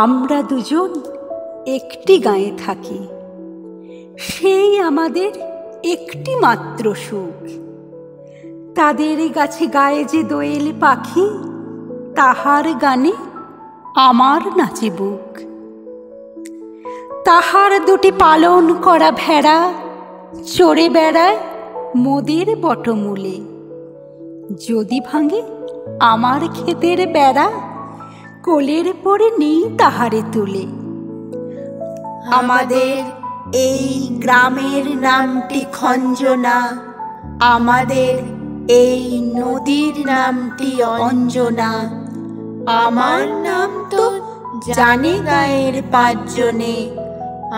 আমরা দুজন একটি গাঁয়ে থাকি, সেই আমাদের একটি মাত্র সুখ। তাদের গাছে গায়ে যে দোয়েল পাখি, তাহার গানে আমার নাচে বুক। তাহার দুটি পালন করা ভেড়া চড়ে বেড়ায় মোদের বটমূলে। যদি ভাঙে আমার ক্ষেতের বেড়া, কোলের পরে নেই তাহারে তুলে। আমাদের এই গ্রামের নামটি খঞ্জনা, আমাদের এই নদীর নামটি অঞ্জনা। আমার নাম তো জানে গায়ের পাঁচজনে,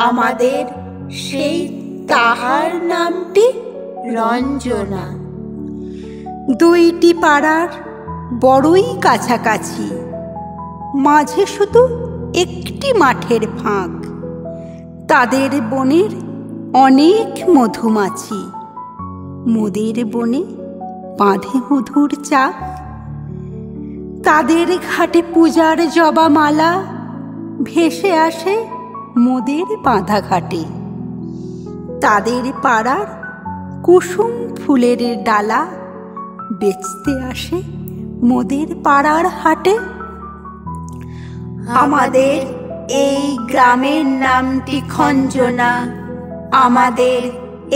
আমাদের সেই তাহার নামটি রঞ্জনা। দুইটি পাড়ার বড়ই কাছাকাছি, মাঝে শুধু একটি মাঠের ফাঁক। তাদের বনের অনেক মধুমাছি, মোদের বনে বাঁধে মধুর চাক। তাদের ঘাটে পূজার জবা মালা ভেসে আসে মোদের বাঁধা ঘাটে। তাদের পাড়ার কুসুম ফুলের ডালা বেচতে আসে মোদের পাড়ার হাটে। আমাদের এই গ্রামের নামটি খঞ্জনা, আমাদের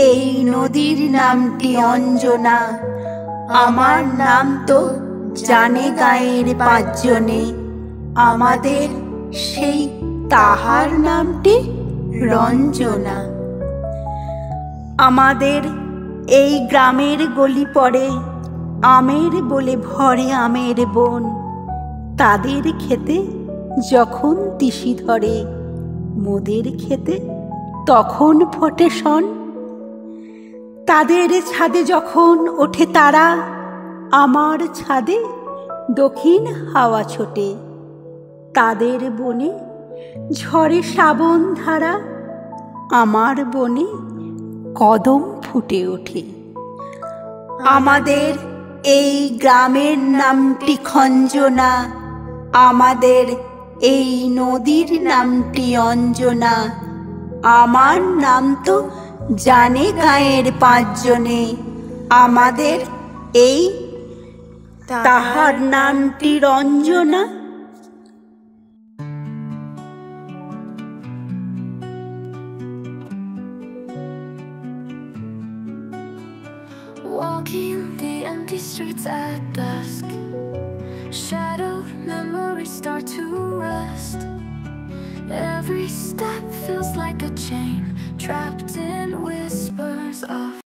এই নদীর নামটি অঞ্জনা। আমার নাম তো জানে গায়ের পাঁচজনে, আমাদের সেই তাহার নামটি রঞ্জনা। আমাদের এই গ্রামের গলি পড়ে আমের বলে ভরে আমের বন। তাদের খেতে যখন তিসি ধরে, মোদের খেতে তখন ফোটে শন। তাদের ছাদে যখন ওঠে তারা, আমার ছাদে দক্ষিণ হাওয়া ছোটে। তাদের বনে ঝরে শ্রাবণ ধারা, আমার বনে কদম ফুটে ওঠে। আমাদের এই গ্রামের নামটি খঞ্জনা, আমাদের এই নদীর নামটি অঞ্জনা। আমার নাম তো জানে গায়ের পাঁচজনে, আমাদের এই তাহার নামটি Ranjana. Walking the empty streets at dusk, shadowed memories start to rust. Every step